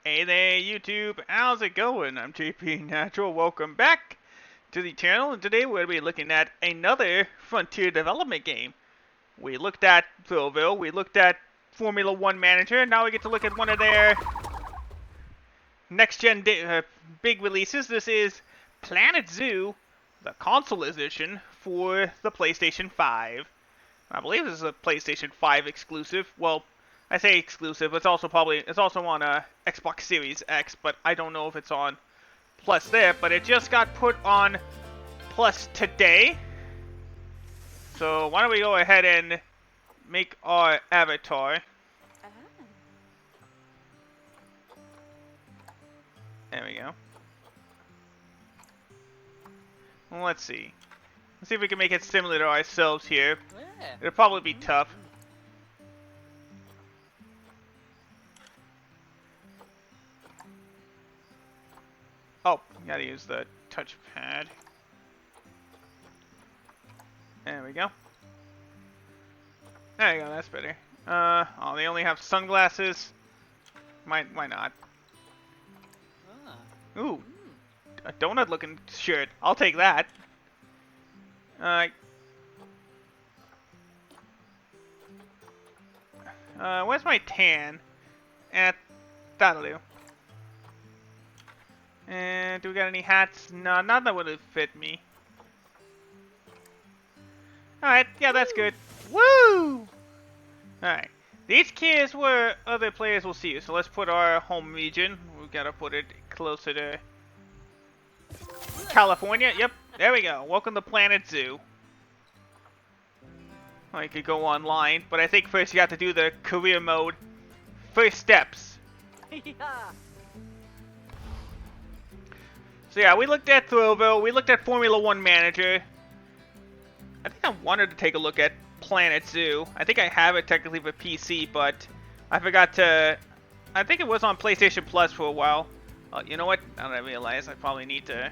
Hey there, YouTube. How's it going? I'm JP Natural. Welcome back to the channel, and today we're going to be looking at another Frontier development game. We looked at Thrillville, we looked at Formula 1 Manager, and now we get to look at one of their next-gen big releases. This is Planet Zoo, the console edition for the PlayStation 5. I believe this is a PlayStation 5 exclusive. Well, I say exclusive. It's also on Xbox Series X, but I don't know if it's on Plus there. But it just got put on Plus today. So why don't we go ahead and make our avatar? There we go. Well, let's see. Let's see if we can make it similar to ourselves here. It'll probably be tough. Oh, gotta use the touchpad. There we go. There you go, that's better. Oh, they only have sunglasses. Why not? Ooh, a donut-looking shirt. I'll take that. Where's my tan? That'll do. And do we got any hats? No, none that would have fit me. Alright, yeah, that's good. Woo! Alright. These keys where other players will see you. So let's put our home region. We've got to put it closer to California. Yep, there we go. Welcome to Planet Zoo. I could go online, but I think first you have to do the career mode. First steps. So yeah, we looked at Thrillville, we looked at Formula 1 Manager. I think I wanted to take a look at Planet Zoo. I think I have it technically for PC, but I forgot to... I think it was on PlayStation Plus for a while. You know what? Now that I realize, I probably need to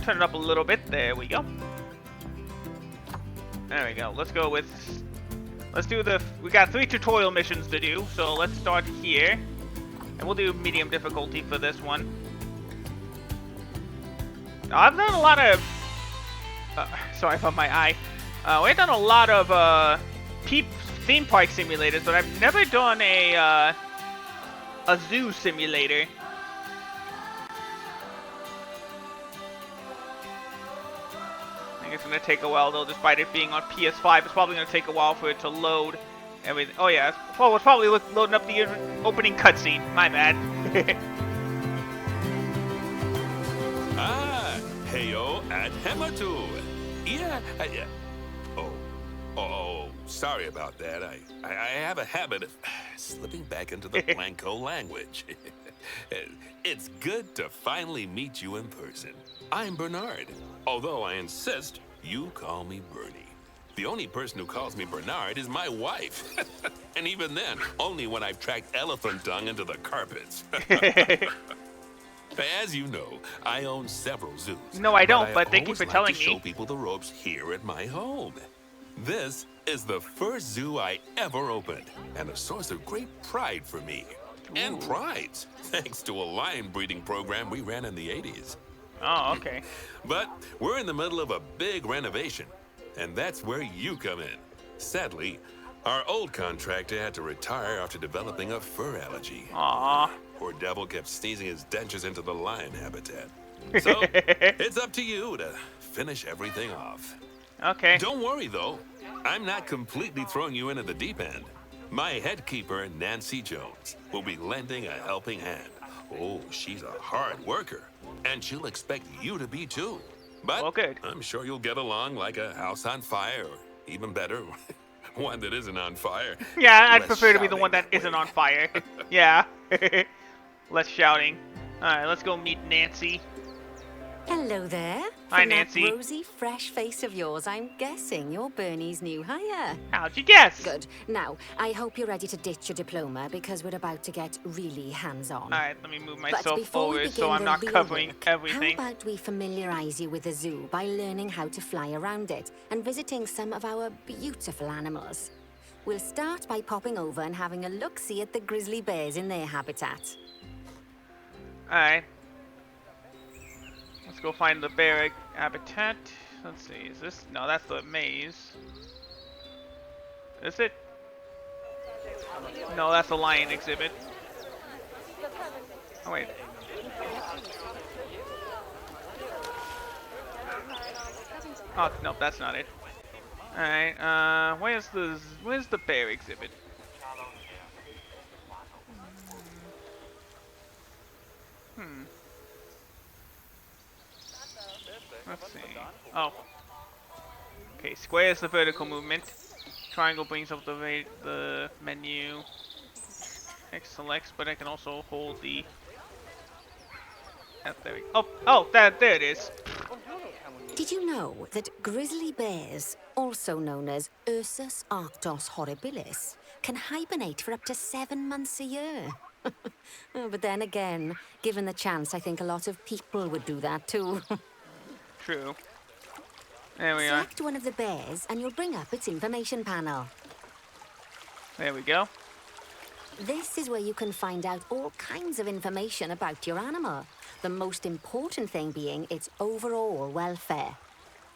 turn it up a little bit. There we go. There we go. Let's go with... Let's do the... We got 3 tutorial missions to do, so let's start here. And we'll do medium difficulty for this one. Now, I've done a lot of... sorry about my eye. We've done a lot of theme park simulators, but I've never done a zoo simulator. I think it's going to take a while, though, despite it being on PS5. It's probably going to take a while for it to load everything. Oh, yeah. Well, it's probably loading up the opening cutscene. My bad. Heyo at Hematu. Yeah, Oh, sorry about that. I have a habit of slipping back into the Blanco language. It's good to finally meet you in person. I'm Bernard, although I insist you call me Bernie. The only person who calls me Bernard is my wife. And even then, only when I've tracked elephant dung into the carpets. As you know, I own several zoos. No, I don't, but thank you for telling me. I show people the ropes here at my home. This is the first zoo I ever opened, and a source of great pride for me. Ooh. And prides, thanks to a lion breeding program we ran in the 80s. Oh, okay. But we're in the middle of a big renovation, and that's where you come in. Sadly, our old contractor had to retire after developing a fur allergy. Aww. Poor devil kept sneezing his dentures into the lion habitat. So, it's up to you to finish everything off. Okay. Don't worry, though. I'm not completely throwing you into the deep end. My head keeper, Nancy Jones, will be lending a helping hand. Oh, she's a hard worker, and she'll expect you to be, too. But well, good. I'm sure you'll get along like a house on fire, or even better, one that isn't on fire. Yeah, I'd prefer to be the one that isn't on fire. Yeah. Less shouting. Alright, let's go meet Nancy. Hello there. Hi, From Nancy. That rosy, fresh face of yours, I'm guessing you're Bernie's new hire. How'd you guess? Good. Now, I hope you're ready to ditch your diploma because we're about to get really hands-on. Alright, let me move But myself before we forward begin so I'm the not real covering work, everything. How about we familiarize you with the zoo by learning how to fly around it and visiting some of our beautiful animals? We'll start by popping over and having a look-see at the grizzly bears in their habitat. Alright. Let's go find the bear habitat. Let's see, is this? No, that's the maze. Is it? No, that's the lion exhibit. Oh, wait. Oh, no, that's not it. Alright, where's the bear exhibit? Let's see. Oh. Okay, square is the vertical movement. Triangle brings up the menu. X selects, but I can also hold the... there we go. Oh, there it is. Did you know that grizzly bears, also known as Ursus arctos horribilis, can hibernate for up to 7 months a year? Oh, but then again, given the chance, I think a lot of people would do that too. True. There we are. Select one of the bears and you'll bring up its information panel. There we go. This is where you can find out all kinds of information about your animal. The most important thing being its overall welfare.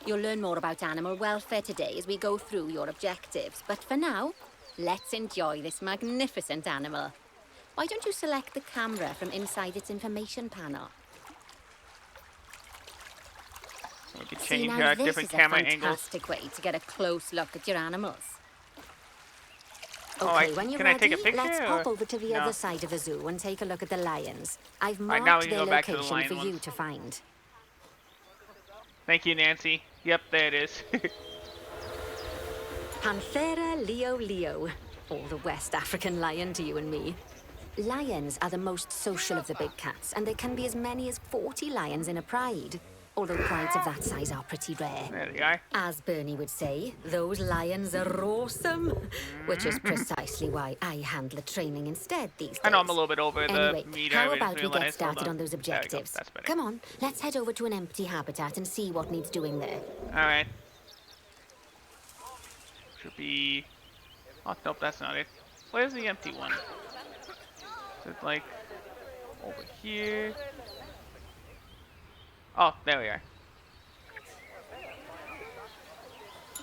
You'll learn more about animal welfare today as we go through your objectives. But for now, let's enjoy this magnificent animal. Why don't you select the camera from inside its information panel? We can change our different camera angles. This is a fantastic way to get a close look at your animals. Oh, Okay, when you're can I ready, take a picture? let's pop over to the No. other side of the zoo and take a look at the lions. I've marked now we can their go back to the location lion for you ones. to find. Thank you, Nancy. Yep, there it is. Panthera leo leo, or the West African lion to you and me. Lions are the most social of the big cats, and there can be as many as 40 lions in a pride. Although prides of that size are pretty rare. There we are. As Bernie would say, those lions are awesome. Which is precisely why I handle the training instead these days. I know I'm a little bit over Anyway, the meter. how I about just we get realized. Hold started on those There we go. objectives? That's better. Come on, let's head over to an empty habitat and see what needs doing there. Alright. Should be... Oh, nope, that's not it. Where's the empty one? Is it like... over here? Oh, there we are.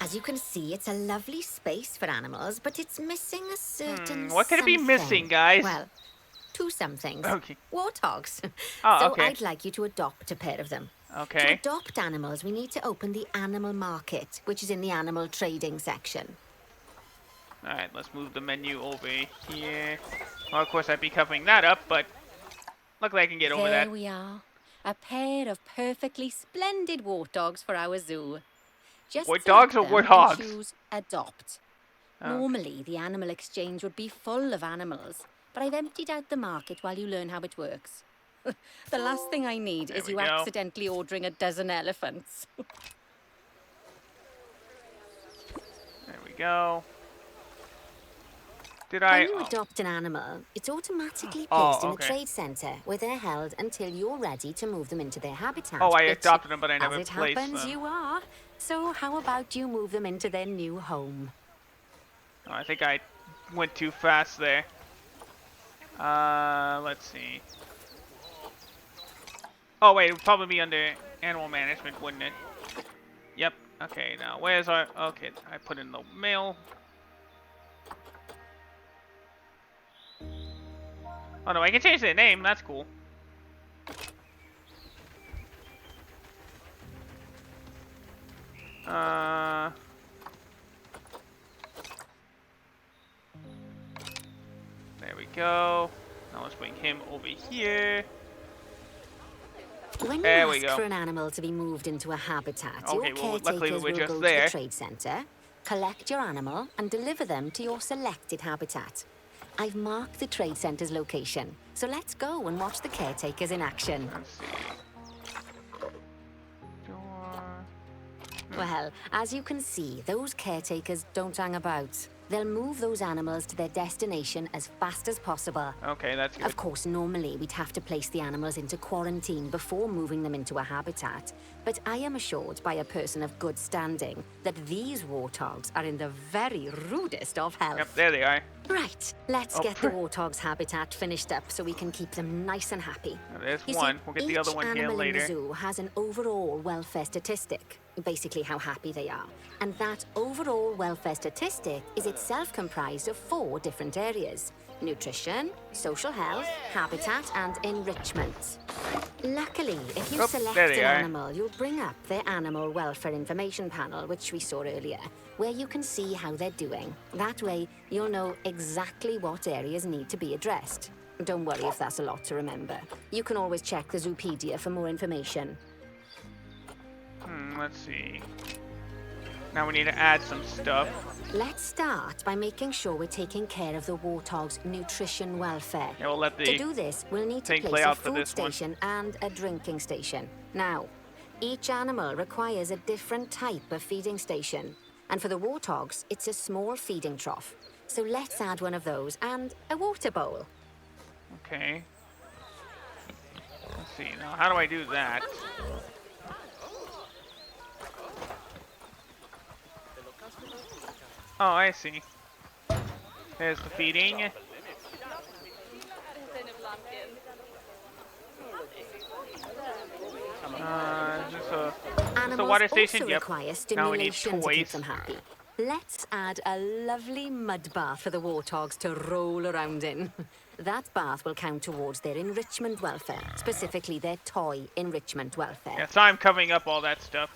As you can see, it's a lovely space for animals, but it's missing a certain what could it be missing, something. guys? Well, two somethings. Okay. Warthogs. Oh, so okay. I'd like you to adopt a pair of them. To Okay. adopt animals, we need to open the animal market, which is in the animal trading section. Alright, let's move the menu over here. Well, of course, I'd be covering that up, but luckily I can get over There that. we are. A pair of perfectly splendid warthogs for our zoo. Just Warthogs select or them and warthogs? choose adopt. Oh. Normally, the animal exchange would be full of animals, but I've emptied out the market while you learn how it works. The last thing I need There is we you go. accidentally ordering a dozen elephants. There we go. Did When I... you oh. adopt an animal, it's automatically Oh, placed in the okay. trade centre, where they're held until you're ready to move them into their habitat. Oh, I which, adopted them, but I never as it placed happens, them. you are. So how about you move them into their new home? Oh, I think I went too fast there. Let's see. Oh, wait, it would probably be under animal management, wouldn't it? Yep. Okay, now where's our... Okay, I put in the mail. Oh, no, I can change their name. That's cool. There we go. Now let's bring him over here. When you There we ask go. for an animal to be moved into a habitat, Okay, your well, luckily we caretakers were will just go to there. the trade centre, collect your animal, and deliver them to your selected habitat. I've marked the trade centre's location, so let's go and watch the caretakers in action. Let's see. Door. Well, as you can see, those caretakers don't hang about. They'll move those animals to their destination as fast as possible. Okay, that's good. Of course, normally we'd have to place the animals into quarantine before moving them into a habitat. But I am assured by a person of good standing that these warthogs are in the very rudest of health. Yep, there they are. Right, let's get the warthog's habitat finished up so we can keep them nice and happy. There's You one. see, We'll get the other one here each animal in the later. zoo has an overall welfare statistic, basically how happy they are. And that overall welfare statistic is itself comprised of 4 different areas: nutrition, social health, habitat, and enrichment. Luckily, if you select there an they are. animal, you'll bring up their animal welfare information panel, which we saw earlier, where you can see how they're doing. That way, you'll know exactly what areas need to be addressed. Don't worry if that's a lot to remember. You can always check the Zoopedia for more information. Let's see. Now we need to add some stuff. Let's start by making sure we're taking care of the warthog's nutrition welfare. Yeah, we'll let To the do this, we'll need to thing play place a out for food this one. station and a drinking station. Now, each animal requires a different type of feeding station. And for the warthogs, it's a small feeding trough. So let's add one of those and a water bowl. Okay. Let's see. Now, how do I do that? Oh, I see. There's the feeding. Just a Animals water station. also Yep. require Now we need stimulation to keep toys. them happy. Let's add a lovely mud bath for the warthogs to roll around in. That bath will count towards their enrichment welfare, specifically their toy enrichment welfare. Yeah, so I'm covering up all that stuff.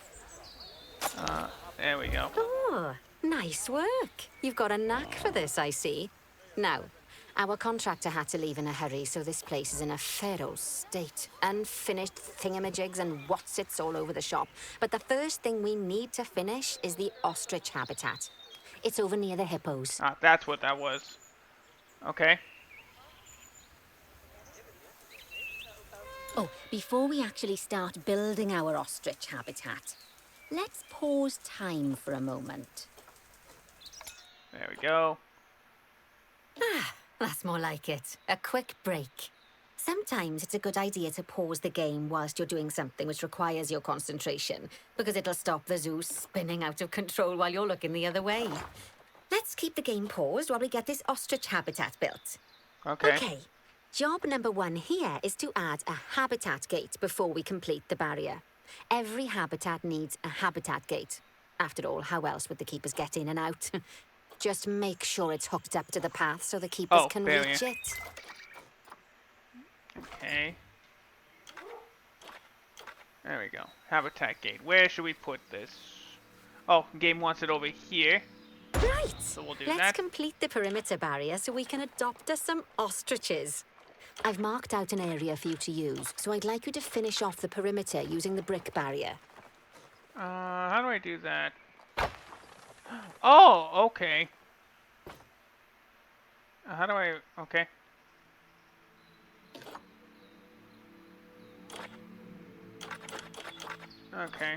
There we go. Oh, nice work. You've got a knack for this, I see. Now, our contractor had to leave in a hurry, so this place is in a fair old state. Unfinished thingamajigs and whatsits all over the shop. But the first thing we need to finish is the ostrich habitat. It's over near the hippos. Ah, that's what that was. Okay. Oh, before we actually start building our ostrich habitat, let's pause time for a moment. There we go. That's more like it. A quick break. Sometimes it's a good idea to pause the game whilst you're doing something which requires your concentration, because it'll stop the zoo spinning out of control while you're looking the other way. Let's keep the game paused while we get this ostrich habitat built. Okay. Job number 1 here is to add a habitat gate before we complete the barrier. Every habitat needs a habitat gate. After all, how else would the keepers get in and out? Just make sure it's hooked up to the path so the keepers Oh, can there reach we are. it. Okay. There we go. Habitat gate. Where should we put this? Oh, game wants it over here. Right. So we'll do Let's that. complete the perimeter barrier so we can adopt us some ostriches. I've marked out an area for you to use, so I'd like you to finish off the perimeter using the brick barrier. How do I do that? Oh, okay. How do I... Okay. Okay.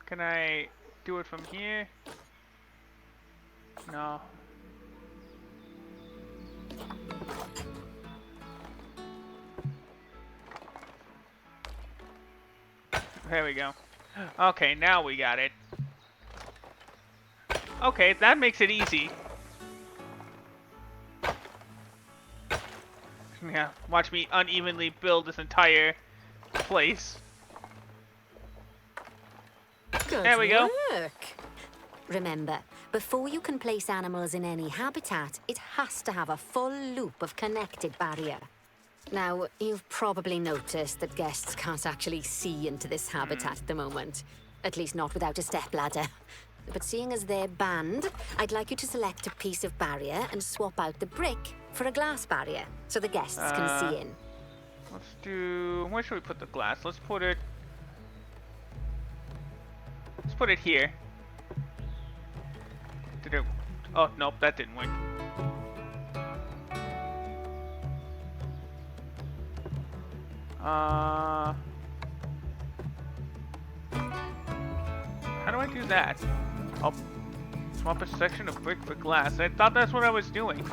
Can I do it from here? No. There we go. Okay, now we got it. Okay, that makes it easy. Yeah, watch me unevenly build this entire place. Good There we go. work. Remember, before you can place animals in any habitat, it has to have a full loop of connected barrier. Now, you've probably noticed that guests can't actually see into this habitat at the moment. At least not without a stepladder. But seeing as they're banned, I'd like you to select a piece of barrier and swap out the brick for a glass barrier, so the guests can see in. Let's do... Where should we put the glass? Let's put it here. Did it... Oh, nope, that didn't work. How do I do that? Oh, Swap a section of brick for glass. I thought that's what I was doing.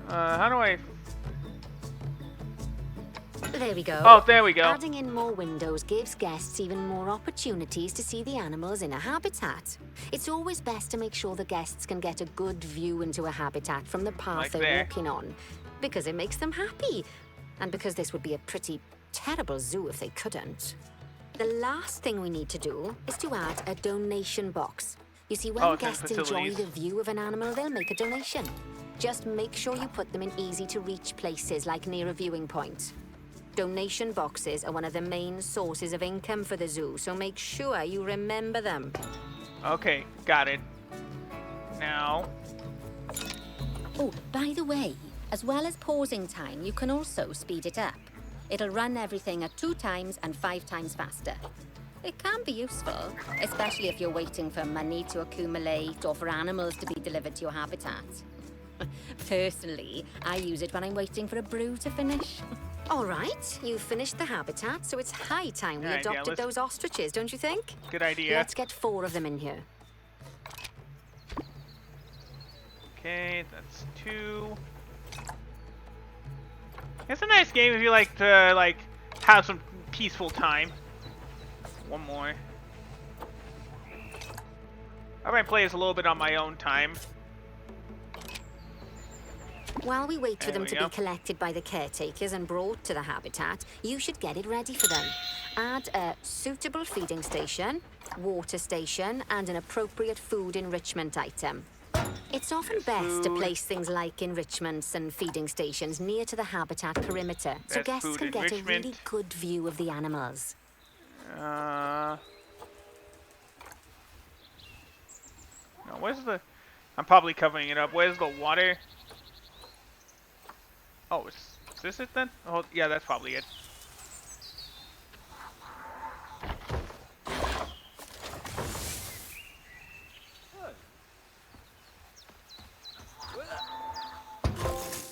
How do I... There we go. Oh, there we go. Adding in more windows gives guests even more opportunities to see the animals in a habitat. It's always best to make sure the guests can get a good view into a habitat from the path Like they're there. walking on, because it makes them happy, and because this would be a pretty terrible zoo if they couldn't. The last thing we need to do is to add a donation box. You see, when Oh, it's in guests enjoy facilities. the view of an animal, they'll make a donation. Just make sure you put them in easy-to-reach places, like near a viewing point. Donation boxes are one of the main sources of income for the zoo, so make sure you remember them. Okay, got it. Now... Oh, by the way, as well as pausing time, you can also speed it up. It'll run everything at 2 times and 5 times faster. It can be useful, especially if you're waiting for money to accumulate or for animals to be delivered to your habitat. Personally, I use it when I'm waiting for a brew to finish. All right, you've finished the habitat, so it's high time we Good idea, adopted let's- those ostriches, don't you think? Good idea. Let's get 4 of them in here. Okay, that's 2. It's a nice game if you like to, like, have some peaceful time. 1 more. I might play this a little bit on my own time. While we wait for There them we to go. be collected by the caretakers and brought to the habitat, you should get it ready for them. Add a suitable feeding station, water station, and an appropriate food enrichment item. It's often There's best to food. place things like enrichments and feeding stations near to the habitat perimeter, so There's guests food can get a really enrichment. good view of the animals. No, where's the... I'm probably covering it up. Where's the water? Oh, is this it then? Oh, yeah, that's probably it.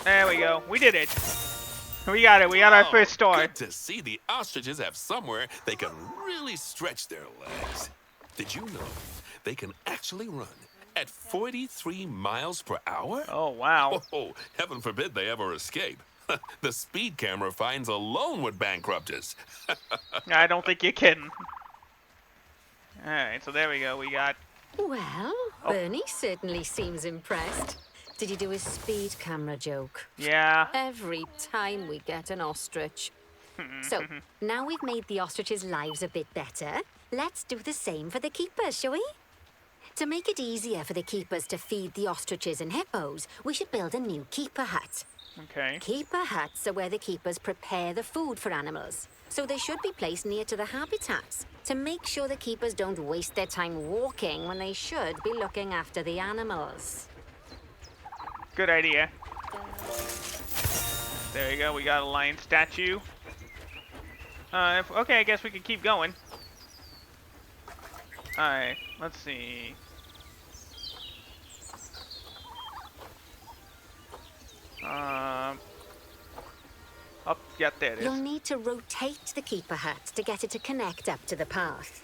There we go. We did it. We got it. We got our Oh, first star. Good to see the ostriches have somewhere they can really stretch their legs. Did you know they can actually run at 43 miles per hour? Oh, wow. Oh, heaven forbid they ever escape. The speed camera finds alone would bankrupt us. I don't think you're kidding. Alright, so there we go. We got... Well, Bernie certainly seems impressed. Did you do his speed camera joke? Yeah. Every time we get an ostrich. So, now we've made the ostriches' lives a bit better, let's do the same for the keepers, shall we? To make it easier for the keepers to feed the ostriches and hippos, we should build a new keeper hut. Okay. Keeper huts are where the keepers prepare the food for animals, so they should be placed near to the habitats to make sure the keepers don't waste their time walking when they should be looking after the animals. Good idea. There we go. We got a lion statue. Okay, I guess we can keep going. Alright, let's see. Oh, yeah, there it You'll is. need to rotate the keeper hut to get it to connect up to the path.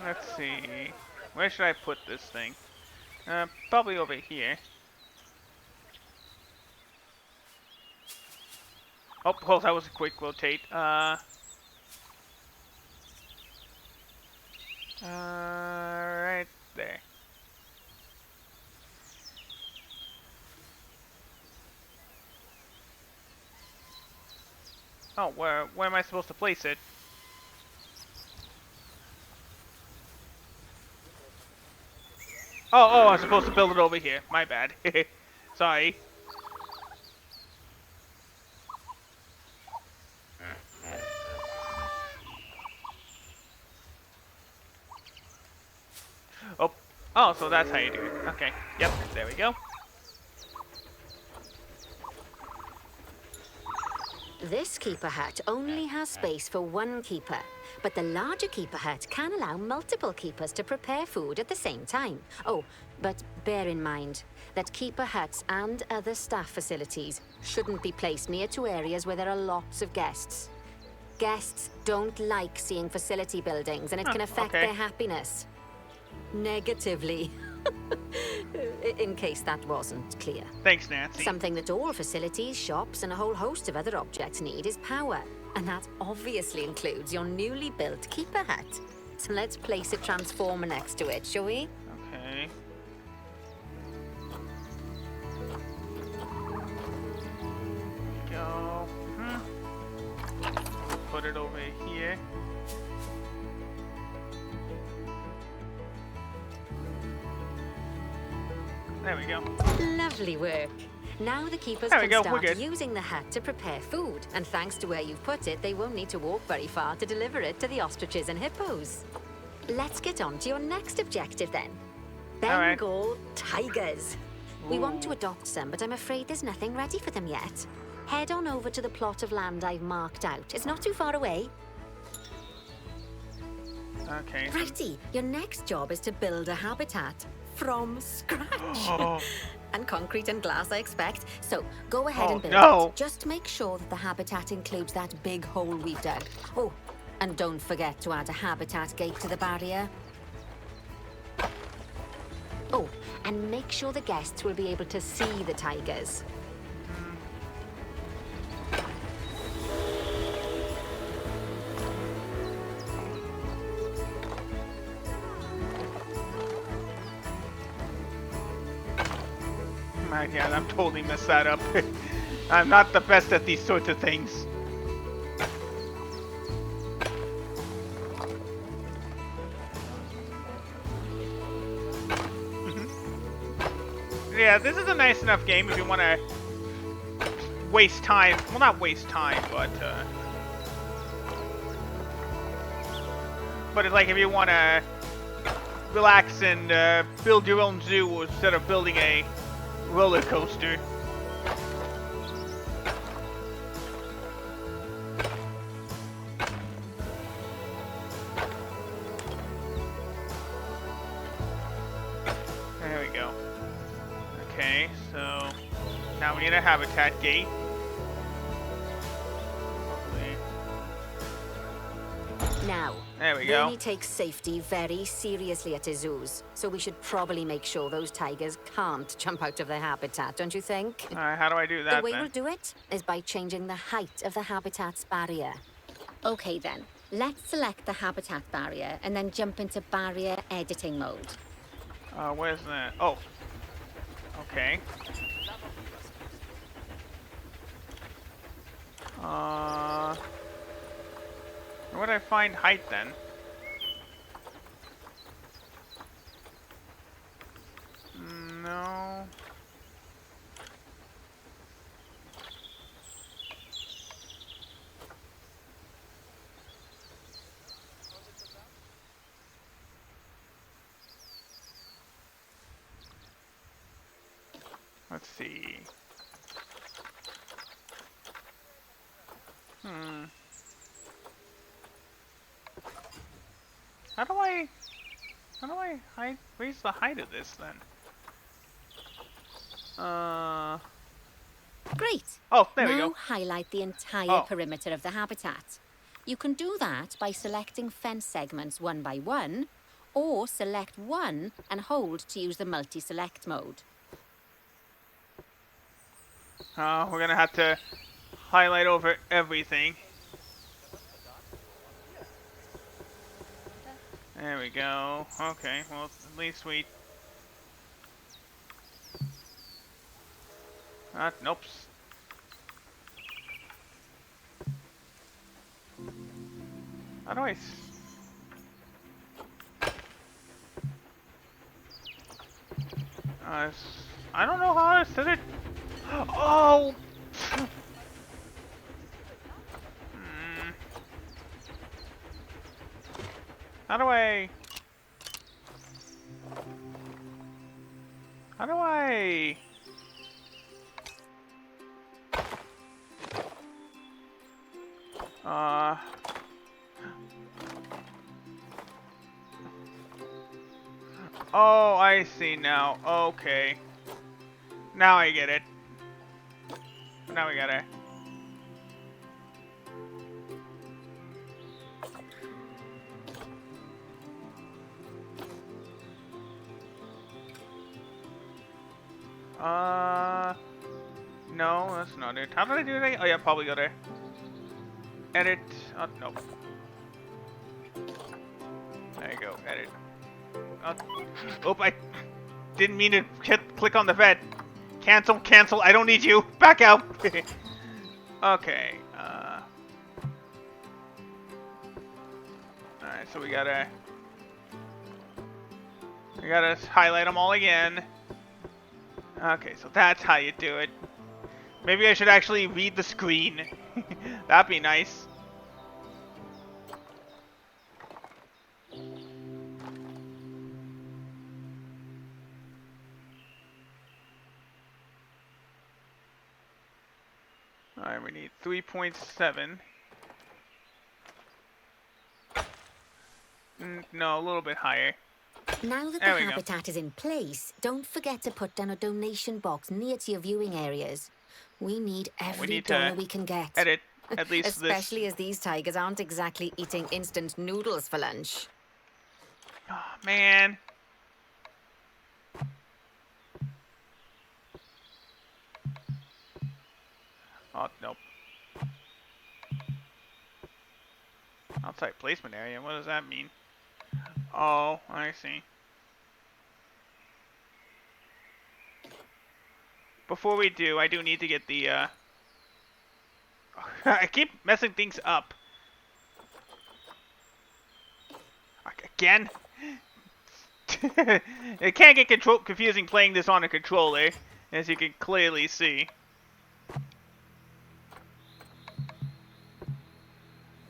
Let's see. Where should I put this thing? Probably over here. Oh, hold, that was a quick rotate. Right there. Oh, where am I supposed to place it? Oh, I'm supposed to build it over here. My bad. Sorry. Oh, so that's how you do it. Okay. Yep, there we go. This keeper hut only has space for one keeper, but the larger keeper hut can allow multiple keepers to prepare food at the same time. Oh, but bear in mind that keeper huts and other staff facilities shouldn't be placed near to areas where there are lots of guests. Guests don't like seeing facility buildings, and it can affect okay. their happiness. Negatively. In case that wasn't clear. Thanks, Nancy. Something that all facilities, shops, and a whole host of other objects need is power. And that obviously includes your newly built keeper hut. So let's place a transformer next to it, shall we? Okay. Go. Put it over here. There we go. Lovely work. Now the keepers There we can go, we're start good. using the hut to prepare food. And thanks to where you've put it, they won't need to walk very far to deliver it to the ostriches and hippos. Let's get on to your next objective then. right. Bengal tigers. We want to adopt some, but I'm afraid there's nothing ready for them yet. Head on over to the plot of land I've marked out. It's not too far away. Okay. Righty, your next job is to build a habitat from scratch. And concrete and glass, I expect. So go ahead and build it. Just make sure that the habitat includes that big hole we've dug. Oh, and don't forget to add a habitat gate to the barrier. Oh, and make sure the guests will be able to see the tigers. My God, I'm totally messed that up. I'm not the best at these sorts of things. Yeah, this is a nice enough game if you want to waste time. Well, not waste time, but it's like if you want to relax and build your own zoo instead of building a roller coaster. There we go. Okay, so now we need a habitat gate. Now, there we go. Bernie takes safety very seriously at his zoos, so we should probably make sure those tigers can't jump out of their habitat, don't you think? Alright, how do I do that The way then? we'll do it is by changing the height of the habitat's barrier. Okay then, let's select the habitat barrier and then jump into barrier editing mode. Where's that? Oh. Okay. Where would I find height then? No. Let's see. How do I raise the height of this then? Great. Oh, there we Now go. highlight the entire Oh. perimeter of the habitat. You can do that by selecting fence segments one by one, or select one and hold to use the multi-select mode. We're gonna have to highlight over everything. There we go. Okay, well, at least we... nope. How do I don't know how to set it. Oh! How do I... How do I... Oh, I see now. Okay. Now I get it. Now we gotta... No, that's not it. How did I do that? Oh yeah, probably gotta edit. Oh, nope. There you go, edit. Oh, I didn't mean to click on the vet. Cancel, cancel. I don't need you. Back out. Okay. Alright, so we gotta highlight them all again. Okay, so that's how you do it. Maybe I should actually read the screen. That'd be nice. Alright, we need 3.7. No, a little bit higher. Now that the habitat is in place, don't forget to put down a donation box near to your viewing areas. We need every dollar we can get. Edit at least especially as these tigers aren't exactly eating instant noodles for lunch. Oh, man. Oh, nope. Outside placement area, what does that mean? Oh, I see. Before we do, I do need to get the, I keep messing things up. Again? It can't get confusing playing this on a controller, as you can clearly see.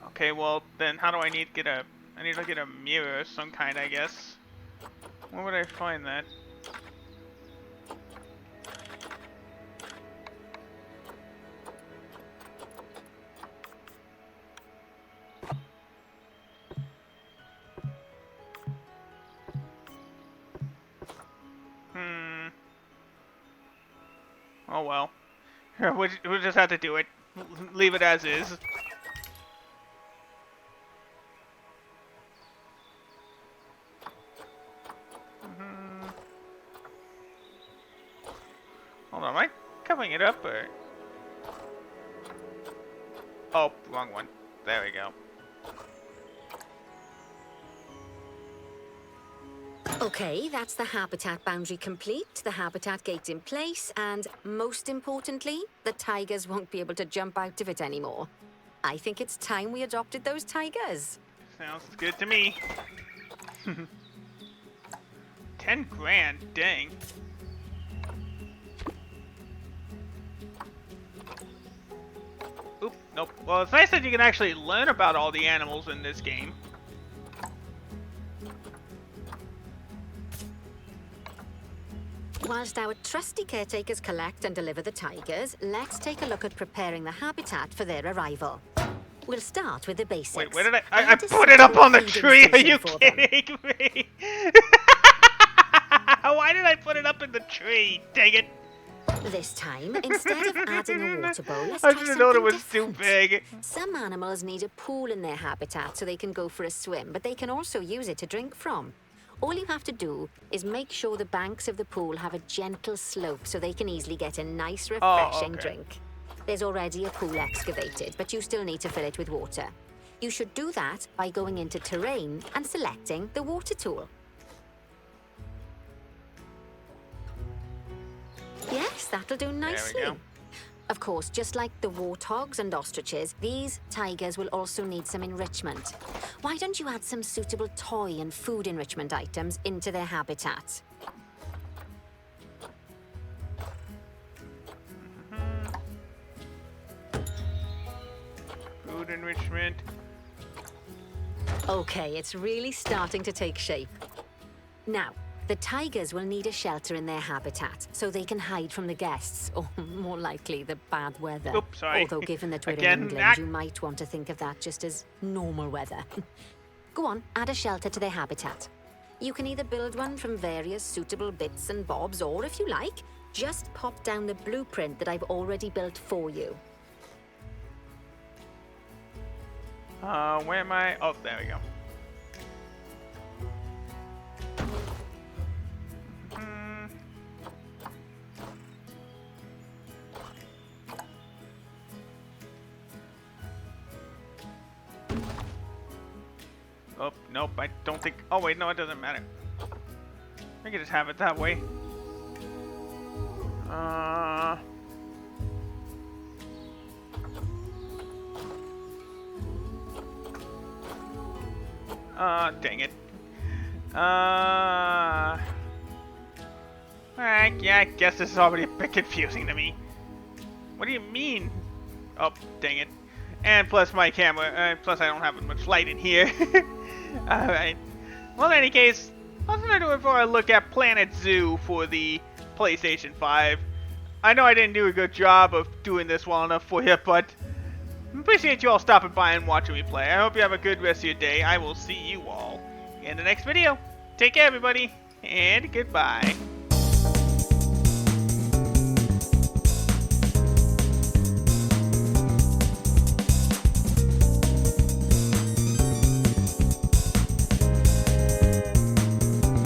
Okay, well, then how do I need to get a... I need to get a mirror of some kind, I guess. Where would I find that? Oh well. We'll just have to do it. Leave it as is. Hold on, am I covering it up or? Oh, wrong one. There we go. Okay, that's the habitat boundary complete, the habitat gate's in place, and most importantly, the tigers won't be able to jump out of it anymore. I think it's time we adopted those tigers. Sounds good to me. 10 grand, dang. Oop, nope. Well, it's nice that you can actually learn about all the animals in this game. Whilst our trusty caretakers collect and deliver the tigers, let's take a look at preparing the habitat for their arrival. We'll start with the basics. Wait, where did I put it up on the tree? Are you kidding me? Why did I put it up in the tree? Dang it. This time, instead of adding a water bowl, let's I try should have known it was different. too big. Some animals need a pool in their habitat so they can go for a swim, but they can also use it to drink from. All you have to do is make sure the banks of the pool have a gentle slope so they can easily get a nice, refreshing drink. There's already a pool excavated, but you still need to fill it with water. You should do that by going into terrain and selecting the water tool. Yes, that'll do nicely. There we go. Of course, just like the warthogs and ostriches, these tigers will also need some enrichment. Why don't you add some suitable toy and food enrichment items into their habitat? Food enrichment. Okay, it's really starting to take shape. Now, The tigers will need a shelter in their habitat so they can hide from the guests, or more likely, the bad weather. Oops, sorry. Although given that we're Again, in England, you might want to think of that just as normal weather. Go on, add a shelter to their habitat. You can either build one from various suitable bits and bobs, or if you like, just pop down the blueprint that I've already built for you. Where am I? Oh, there we go. Oh, nope, I don't think... Oh, wait, no, it doesn't matter. I can just have it that way. Dang it. Yeah, I guess this is already a bit confusing to me. What do you mean? Oh, dang it. And plus my camera, plus I don't have much light in here. Alright. Well, in any case, that's what I'm doing for a look at Planet Zoo for the PlayStation 5. I know I didn't do a good job of doing this well enough for you, but I appreciate you all stopping by and watching me play. I hope you have a good rest of your day. I will see you all in the next video. Take care, everybody, and goodbye.